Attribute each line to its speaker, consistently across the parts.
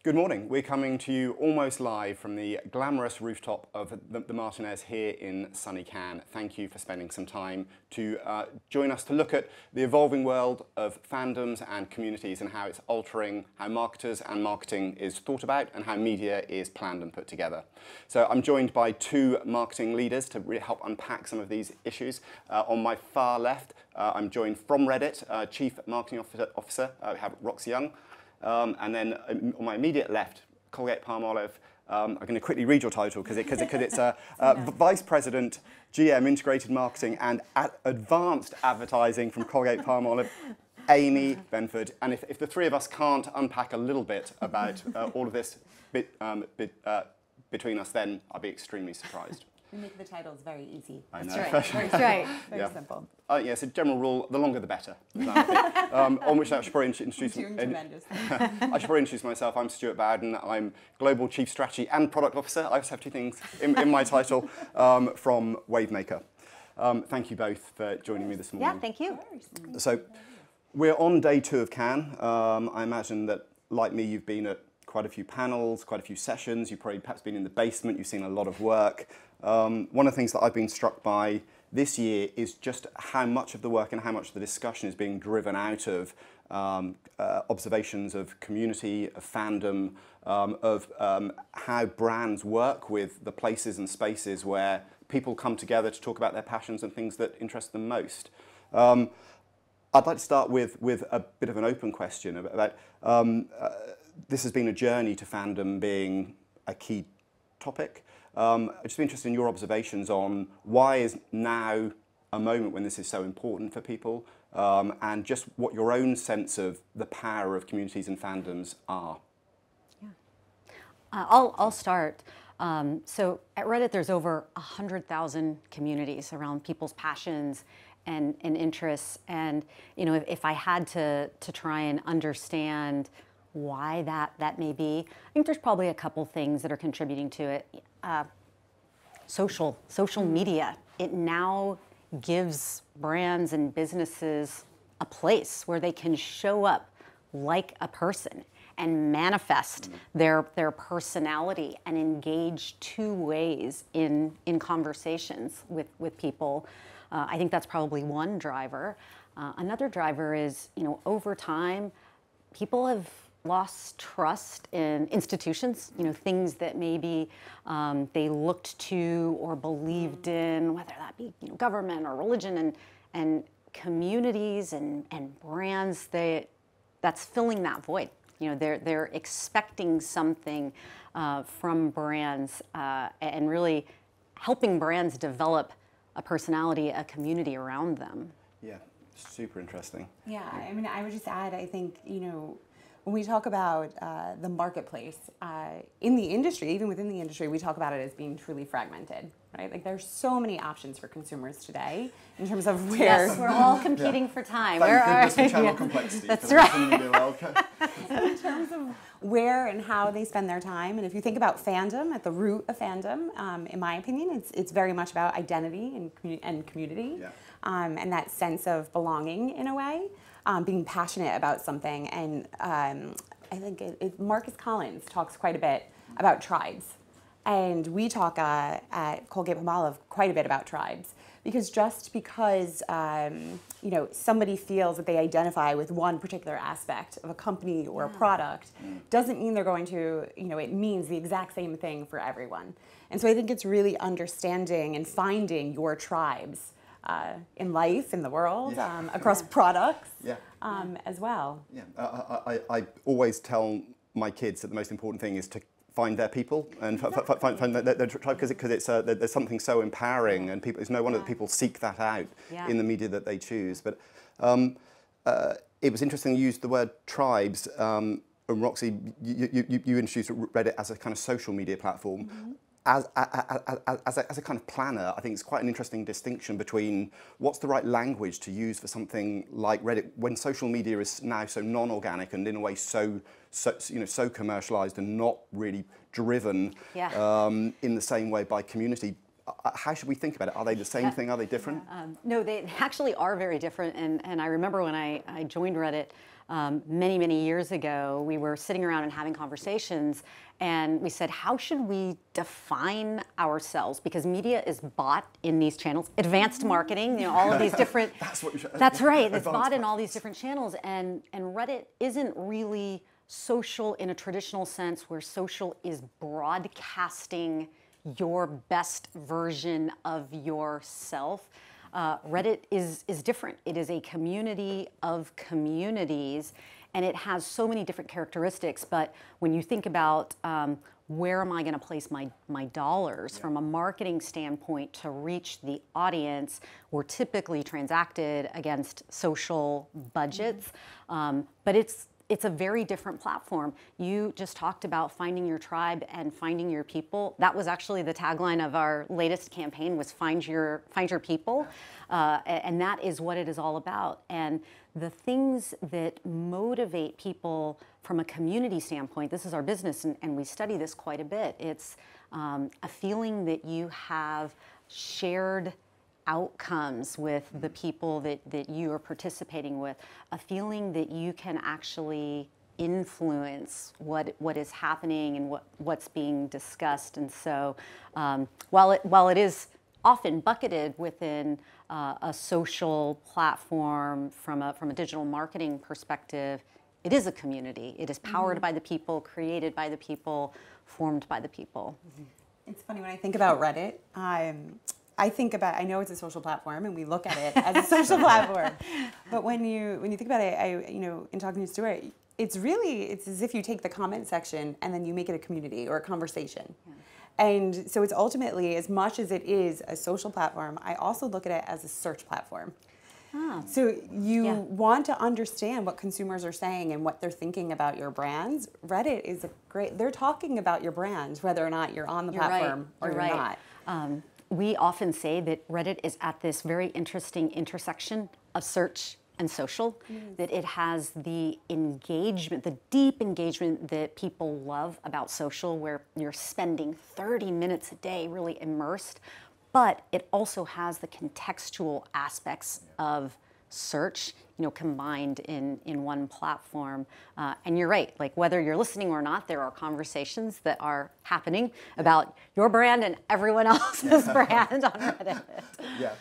Speaker 1: Good morning. We're coming to you almost live from the glamorous rooftop of the Martinez here in sunny Cannes. Thank you for spending some time to join us to look at the evolving world of fandoms and communities and how it's altering how marketers and marketing is thought about and how media is planned and put together. So I'm joined by two marketing leaders to really help unpack some of these issues. On my far left, I'm joined from Reddit, Chief Marketing Officer, we have Roxy Young. And then on my immediate left, Colgate-Palmolive. I'm going to quickly read your title because it's Vice President, GM Integrated Marketing and Advanced Advertising from Colgate-Palmolive, Amy Benford. And if the three of us can't unpack a little bit about all of this between us, then I'll be extremely surprised.
Speaker 2: We make the titles very easy.
Speaker 1: I know.
Speaker 2: That's right. Very simple.
Speaker 1: Yeah, so general rule, the longer the better. On which I should probably introduce myself. I'm Stuart Bowden. I'm Global Chief Strategy and Product Officer. I also have two things in my title from Wavemaker. Thank you both for joining me this morning.
Speaker 3: Yeah, thank you.
Speaker 1: So we're on day 2 of Cannes. I imagine that, like me, you've been at quite a few panels, quite a few sessions. You've probably perhaps been in the basement. You've seen a lot of work. One of the things that I've been struck by this year is just how much of the work and how much of the discussion is being driven out of observations of community, of fandom, of how brands work with the places and spaces where people come together to talk about their passions and things that interest them most. I'd like to start with a bit of an open question about this has been a journey to fandom being a key topic. I'd just be interested in your observations on why is now a moment when this is so important for people, and just what your own sense of the power of communities and fandoms are.
Speaker 3: Yeah, I'll start. So at Reddit, there's over 100,000 communities around people's passions and interests. And if I had to try and understand why that may be, I think there's probably a couple things that are contributing to it. Social media, it now gives brands and businesses a place where they can show up like a person and manifest their personality and engage two ways in conversations with people. I think that's probably one driver. Another driver is, over time, people have lost trust in institutions, things that maybe they looked to or believed in, whether that be government or religion, and communities and brands that's filling that void. They're expecting something from brands and really helping brands develop a personality, a community around them.
Speaker 1: Yeah, super interesting.
Speaker 2: Yeah, I mean, I would just add, I think, when we talk about the marketplace in the industry, even within the industry, we talk about it as being truly fragmented, right? Like there's so many options for consumers today in terms of where...
Speaker 3: Yes, we're all competing for time.
Speaker 1: Thank goodness for channel complexity.
Speaker 3: That's right.
Speaker 2: In terms of where and how they spend their time, and if you think about fandom, at the root of fandom, in my opinion, it's very much about identity and community, and that sense of belonging in a way. Being passionate about something, and I think Marcus Collins talks quite a bit about tribes, and we talk at Colgate-Palmolive quite a bit about tribes, because just because somebody feels that they identify with one particular aspect of a company or a product doesn't mean they're going to, it means the exact same thing for everyone. And so I think it's really understanding and finding your tribes in life, in the world, across products as well. Yeah,
Speaker 1: I always tell my kids that the most important thing is to find their people and find their tribe, because there's something so empowering, and it's no wonder that people seek that out in the media that they choose. But it was interesting you used the word tribes. And Roxy, you introduced Reddit as a kind of social media platform. As a kind of planner, I think it's quite an interesting distinction between what's the right language to use for something like Reddit when social media is now so non-organic and in a way so commercialized and not really driven in the same way by community. how should we think about it? Are they the same thing? Are they different?
Speaker 3: No, they actually are very different. And I remember when I joined Reddit many, many years ago, we were sitting around and having conversations, and we said, how should we define ourselves? Because media is bought in these channels, advanced marketing, all of these different.
Speaker 1: That's what you should.
Speaker 3: That's right. It's bought in all these different channels, and Reddit isn't really social in a traditional sense, where social is broadcasting your best version of yourself. Reddit is different. It is a community of communities, and it has so many different characteristics. But when you think about where am I going to place my dollars from a marketing standpoint to reach the audience, we're typically transacted against social budgets, but it's a very different platform. You just talked about finding your tribe and finding your people. That was actually the tagline of our latest campaign, was find your people. And that is what it is all about. And the things that motivate people from a community standpoint, this is our business, and we study this quite a bit. It's a feeling that you have shared outcomes with the people that you are participating with, a feeling that you can actually influence what is happening and what's being discussed. And so while it is often bucketed within a social platform from a digital marketing perspective, it is a community. It is powered by the people, created by the people, formed by the people.
Speaker 2: It's funny, when I think about Reddit, I know it's a social platform, and we look at it as a social platform. But when you think about it, in talking to Stuart, it's as if you take the comment section and then you make it a community or a conversation. Yeah. And so it's ultimately, as much as it is a social platform, I also look at it as a search platform. Oh. So you want to understand what consumers are saying and what they're thinking about your brands. Reddit is they're talking about your brand, whether or not you're on the platform or you're not.
Speaker 3: We often say that Reddit is at this very interesting intersection of search and social, that it has the engagement, the deep engagement that people love about social, where you're spending 30 minutes a day really immersed, but it also has the contextual aspects of search, combined in one platform. And you're right, like whether you're listening or not, there are conversations that are happening about your brand and everyone else's brand on Reddit.
Speaker 1: Yeah.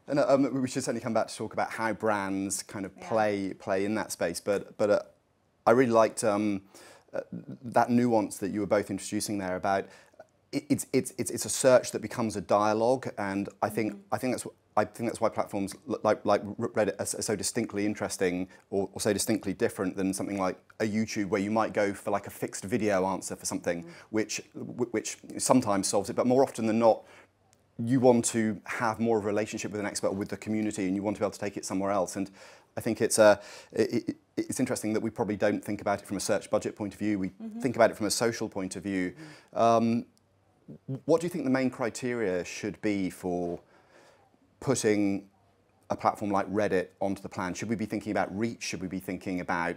Speaker 1: And we should certainly come back to talk about how brands kind of play in that space. But I really liked that nuance that you were both introducing there about it's a search that becomes a dialogue, and I think that's why platforms like Reddit are so distinctly interesting or so distinctly different than something like a YouTube, where you might go for like a fixed video answer for something, which sometimes solves it, but more often than not, you want to have more of a relationship with an expert or with the community, and you want to be able to take it somewhere else. And I think it's interesting that we probably don't think about it from a search budget point of view. We think about it from a social point of view. What do you think the main criteria should be for putting a platform like Reddit onto the plan? Should we be thinking about reach? Should we be thinking about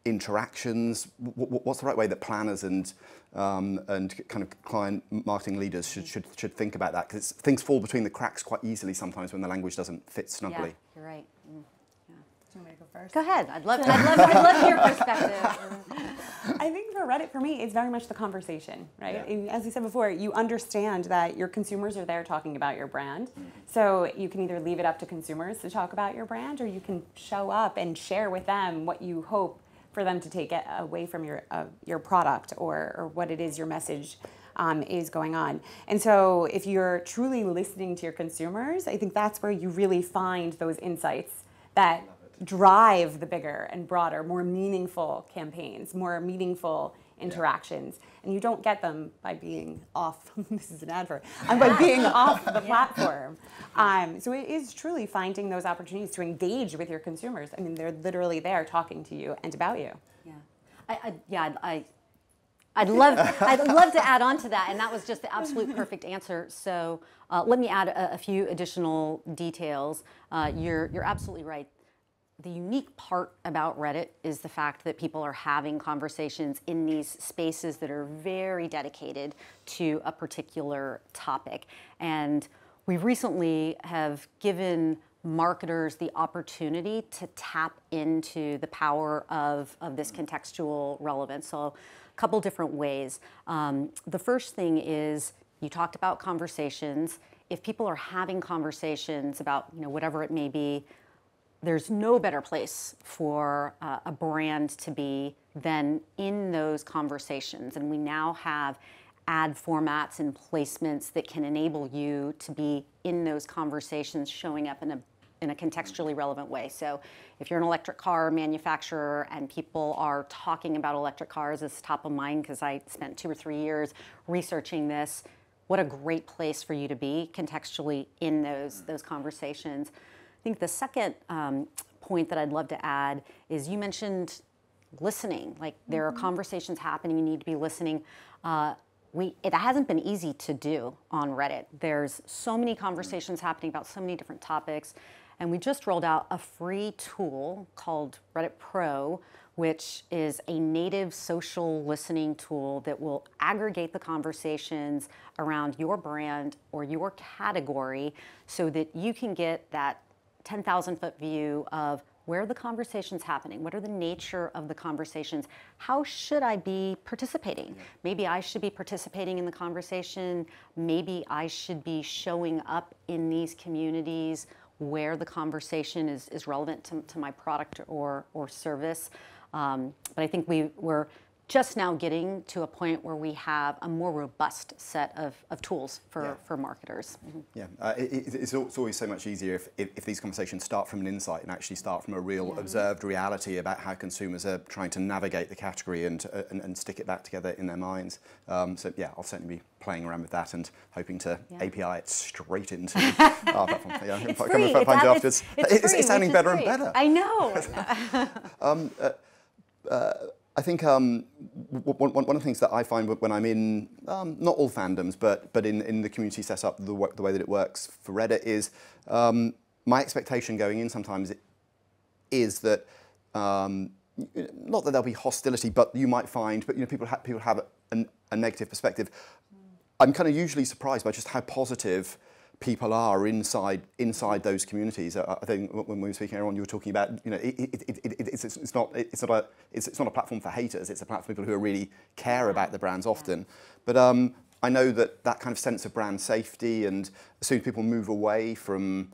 Speaker 1: interactions? What's the right way that planners and kind of client marketing leaders should think about that? Because things fall between the cracks quite easily sometimes when the language doesn't fit snugly.
Speaker 3: Yeah, you're right.
Speaker 2: Do you want me to go first?
Speaker 3: Go ahead. I'd love your perspective.
Speaker 2: I think for Reddit, for me, it's very much the conversation, right? Yeah. And as you said before, you understand that your consumers are there talking about your brand. So you can either leave it up to consumers to talk about your brand, or you can show up and share with them what you hope for them to take away from your product or what it is your message is going on. And so if you're truly listening to your consumers, I think that's where you really find those insights that drive the bigger and broader, more meaningful campaigns, more meaningful interactions. And you don't get them by being off, this is an advert, by being off the platform. So it is truly finding those opportunities to engage with your consumers. I mean, they're literally there talking to you and about you.
Speaker 3: Yeah. I'd love to add on to that, and that was just the absolute perfect answer. So let me add a few additional details. You're absolutely right. the unique part about Reddit is the fact that people are having conversations in these spaces that are very dedicated to a particular topic. And we recently have given marketers the opportunity to tap into the power of this contextual relevance. So a couple different ways. The first thing is, you talked about conversations. If people are having conversations about whatever it may be, there's no better place for a brand to be than in those conversations. And we now have ad formats and placements that can enable you to be in those conversations, showing up in a contextually relevant way. So if you're an electric car manufacturer and people are talking about electric cars, it's top of mind because I spent 2 or 3 years researching this. What a great place for you to be contextually in those conversations. I think the second point that I'd love to add is, you mentioned listening. Like, there are conversations happening, you need to be listening. It hasn't been easy to do on Reddit. There's so many conversations happening about so many different topics, and we just rolled out a free tool called Reddit Pro, which is a native social listening tool that will aggregate the conversations around your brand or your category so that you can get that 10,000-foot view of where are the conversations happening, what are the nature of the conversations, how should I be participating? Maybe I should be participating in the conversation, maybe I should be showing up in these communities where the conversation is relevant to my product or service. But I think we're just now getting to a point where we have a more robust set of tools for marketers.
Speaker 1: Yeah, it's always so much easier if these conversations start from an insight and actually start from a real observed reality about how consumers are trying to navigate the category and stick it back together in their minds. So yeah, I'll certainly be playing around with that and hoping to API it straight into our platform. Yeah,
Speaker 3: it's free.
Speaker 1: It's sounding better and better.
Speaker 3: I know.
Speaker 1: I think one of the things that I find when I'm in, not all fandoms, but in the community setup, the way that it works for Reddit is, my expectation going in sometimes is that, not that there'll be hostility, but you might find, but people have a negative perspective. I'm kind of usually surprised by just how positive people are inside those communities. I think when we were speaking earlier on, you were talking about, it's not a platform for haters. It's a platform for people who really care about the brands often. But I know that kind of sense of brand safety, and as soon as people move away from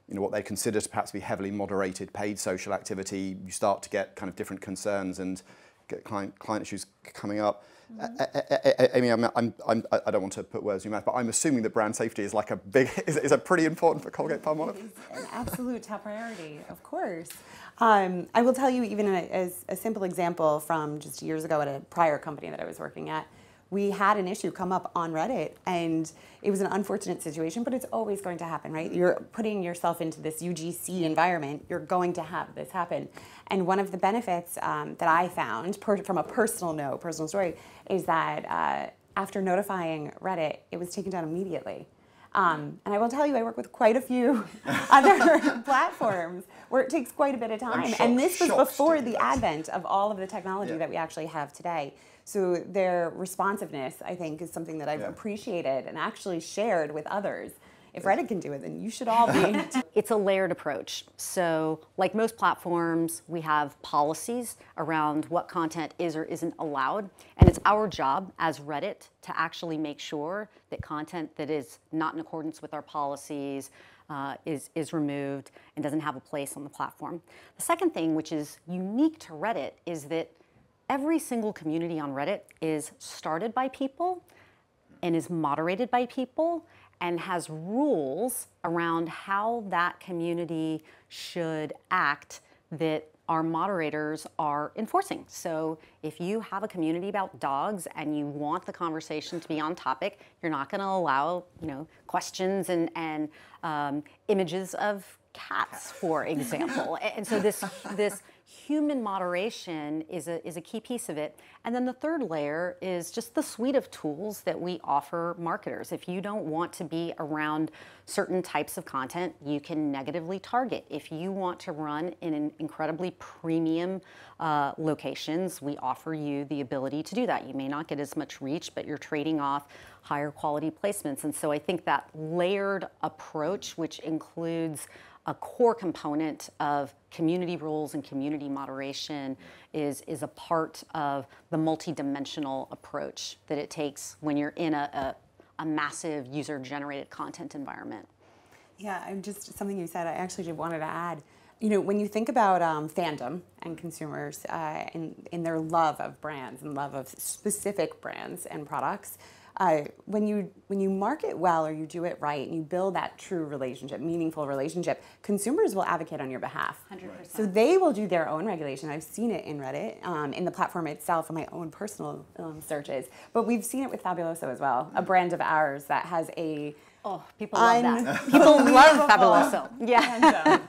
Speaker 1: what they consider to perhaps be heavily moderated paid social activity, you start to get kind of different concerns and get client issues coming up. Amy, I don't want to put words in your mouth, but I'm assuming that brand safety is like is a pretty important for Colgate-Palmolive.
Speaker 2: It's an absolute top priority, of course. I will tell you, even as a simple example from just years ago at a prior company that I was working at, we had an issue come up on Reddit, and it was an unfortunate situation, but it's always going to happen, right? You're putting yourself into this UGC environment, you're going to have this happen. And one of the benefits that I found, from a personal story, is that after notifying Reddit, it was taken down immediately. And I will tell you, I work with quite a few other platforms where it takes quite a bit of time. And this was before the advent of all of the technology that we actually have today. So their responsiveness, I think, is something that I've appreciated and actually shared with others. If Reddit can do it, then you should all be.
Speaker 3: It's a layered approach. So like most platforms, we have policies around what content is or isn't allowed. And it's our job as Reddit to actually make sure that content that is not in accordance with our policies is removed and doesn't have a place on the platform. The second thing, which is unique to Reddit, is that every single community on Reddit is started by people and is moderated by people and has rules around how that community should act that our moderators are enforcing. So if you have a community about dogs and you want the conversation to be on topic, you're not going to allow, questions and images of cats, for example. And so this human moderation is a key piece of it. And then the third layer is just the suite of tools that we offer marketers. If you don't want to be around certain types of content, you can negatively target. If you want to run in an incredibly premium locations, we offer you the ability to do that. You may not get as much reach, but you're trading off higher quality placements. And so I think that layered approach, which includes a core component of community rules and community moderation, is a part of the multi-dimensional approach that it takes when you're in a massive user-generated content environment.
Speaker 2: Yeah, I'm just, something you said, I actually just wanted to add. You know, when you think about fandom and consumers in their love of brands and love of specific brands and products, when you market well or you do it right and you build that true relationship, meaningful relationship, consumers will advocate on your behalf.
Speaker 3: 100%.
Speaker 2: So they will do their own regulation. I've seen it in Reddit, in the platform itself, in my own personal searches. But we've seen it with Fabuloso as well, a brand of ours that has a
Speaker 3: people love that. People love Fabuloso. Yeah.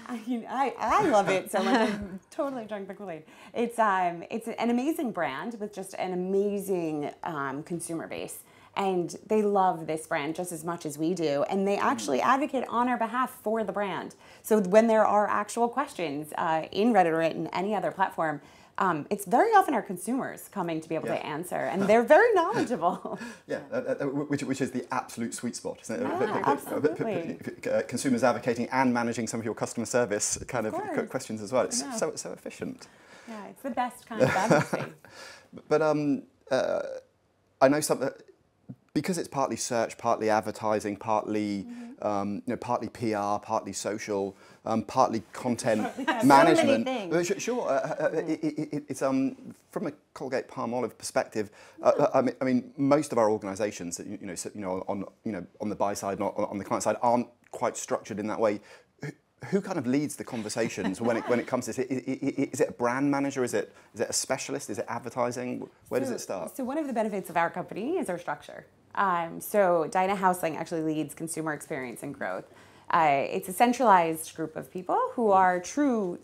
Speaker 2: I love it so much. I'm totally drunk the Kool-Aid. It's an amazing brand with just an amazing consumer base. And they love this brand just as much as we do. And they actually advocate on our behalf for the brand. So when there are actual questions in Reddit or in any other platform, it's very often our consumers coming to be able to answer, and they're very knowledgeable.
Speaker 1: Yeah, which is the absolute sweet spot, isn't it?
Speaker 2: Yeah, absolutely.
Speaker 1: Consumers advocating and managing some of your customer service kind of questions as well. It's so efficient.
Speaker 2: Yeah, it's the best kind of advocacy.
Speaker 1: But I know something. Because it's partly search, partly advertising, partly partly PR, partly social, partly content management.
Speaker 3: So many things.
Speaker 1: Sure, it's from a Colgate-Palmolive perspective. I mean, most of our organisations, on the buy side, not on the client side, aren't quite structured in that way. Who kind of leads the conversations when it comes to this? Is it a brand manager? Is it a specialist? Is it advertising? Where does it start?
Speaker 2: So one of the benefits of our company is our structure. So Dinah Housling actually leads consumer experience and growth. It's a centralized group of people who are true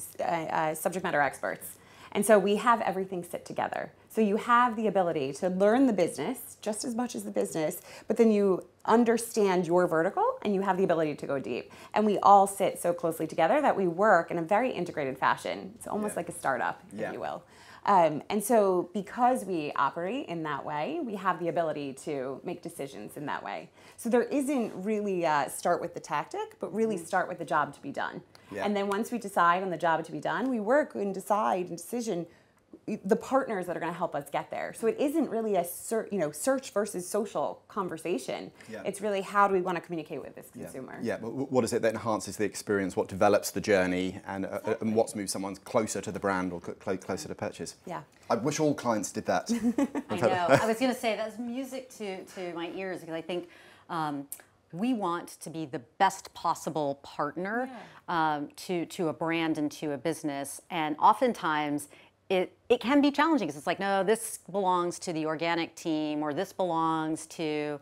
Speaker 2: subject matter experts. And so we have everything sit together. So you have the ability to learn the business just as much as the business, but then you understand your vertical and you have the ability to go deep. And we all sit so closely together that we work in a very integrated fashion. It's almost like a startup, if you will. And so because we operate in that way, we have the ability to make decisions in that way. So there isn't really start with the tactic, but really start with the job to be done. Yeah. And then once we decide on the job to be done, we work and decide and decision the partners that are going to help us get there. So it isn't really a search versus social conversation. Yeah. It's really how do we want to communicate with this consumer.
Speaker 1: Yeah, but what is it that enhances the experience? What develops the journey? And what's moved someone closer to the brand or closer to purchase?
Speaker 2: Yeah.
Speaker 1: I wish all clients did that.
Speaker 3: I know. I was going to say that's music to my ears because I think we want to be the best possible partner to a brand and to a business. And oftentimes it can be challenging because it's like, no, this belongs to the organic team, or this belongs to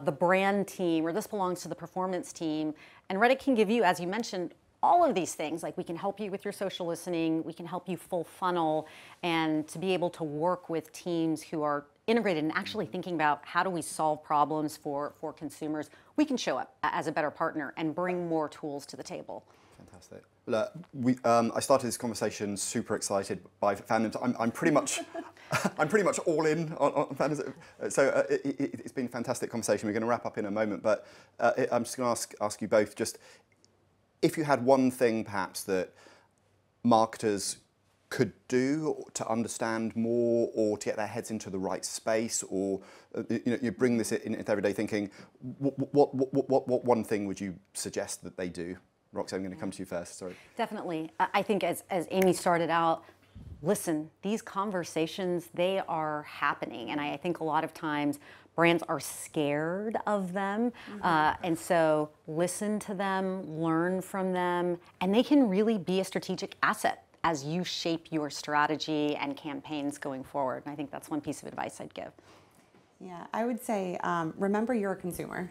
Speaker 3: the brand team, or this belongs to the performance team. And Reddit can give you, as you mentioned, all of these things. Like we can help you with your social listening, we can help you full funnel, and to be able to work with teams who are integrated and actually thinking about how do we solve problems for consumers. We can show up as a better partner and bring more tools to the table.
Speaker 1: Fantastic. Well, I started this conversation super excited by fandoms. I'm pretty much, I'm pretty much all in on fandoms. So it's been a fantastic conversation. We're going to wrap up in a moment, but I'm just going to ask you both just if you had one thing perhaps that marketers could do to understand more, or to get their heads into the right space, or you bring this into everyday thinking. What one thing would you suggest that they do? Roxy, I'm going to come to you first, sorry.
Speaker 3: Definitely. I think as Amy started out, listen, these conversations, they are happening. And I think a lot of times brands are scared of them. And so listen to them, learn from them, and they can really be a strategic asset as you shape your strategy and campaigns going forward. And I think that's one piece of advice I'd give.
Speaker 2: Yeah, I would say remember you're a consumer.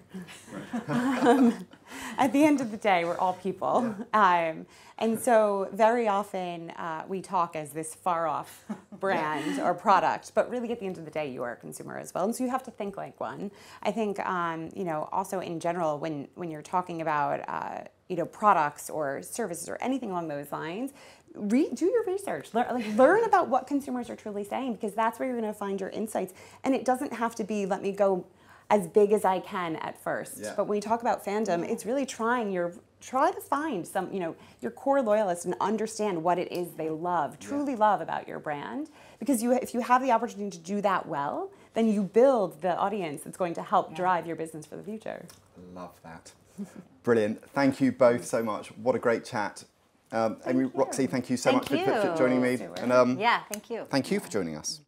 Speaker 2: At the end of the day, we're all people. And so very often we talk as this far off brand or product, but really at the end of the day, you are a consumer as well. And so you have to think like one. I think, you know, also in general, when you're talking about, you know, products or services or anything along those lines, do your research. Learn about what consumers are truly saying, because that's where you're going to find your insights. And it doesn't have to be, let me go as big as I can at first. Yeah. But when we talk about fandom, it's really try to find some, you know, your core loyalists and understand what it is they love, truly love about your brand. Because if you have the opportunity to do that well, then you build the audience that's going to help drive your business for the future.
Speaker 1: Love that. Brilliant. Thank you both so much. What a great chat. Amy, Roxy, thank you so much for joining me.
Speaker 3: And, yeah, thank you.
Speaker 1: Thank you for joining us.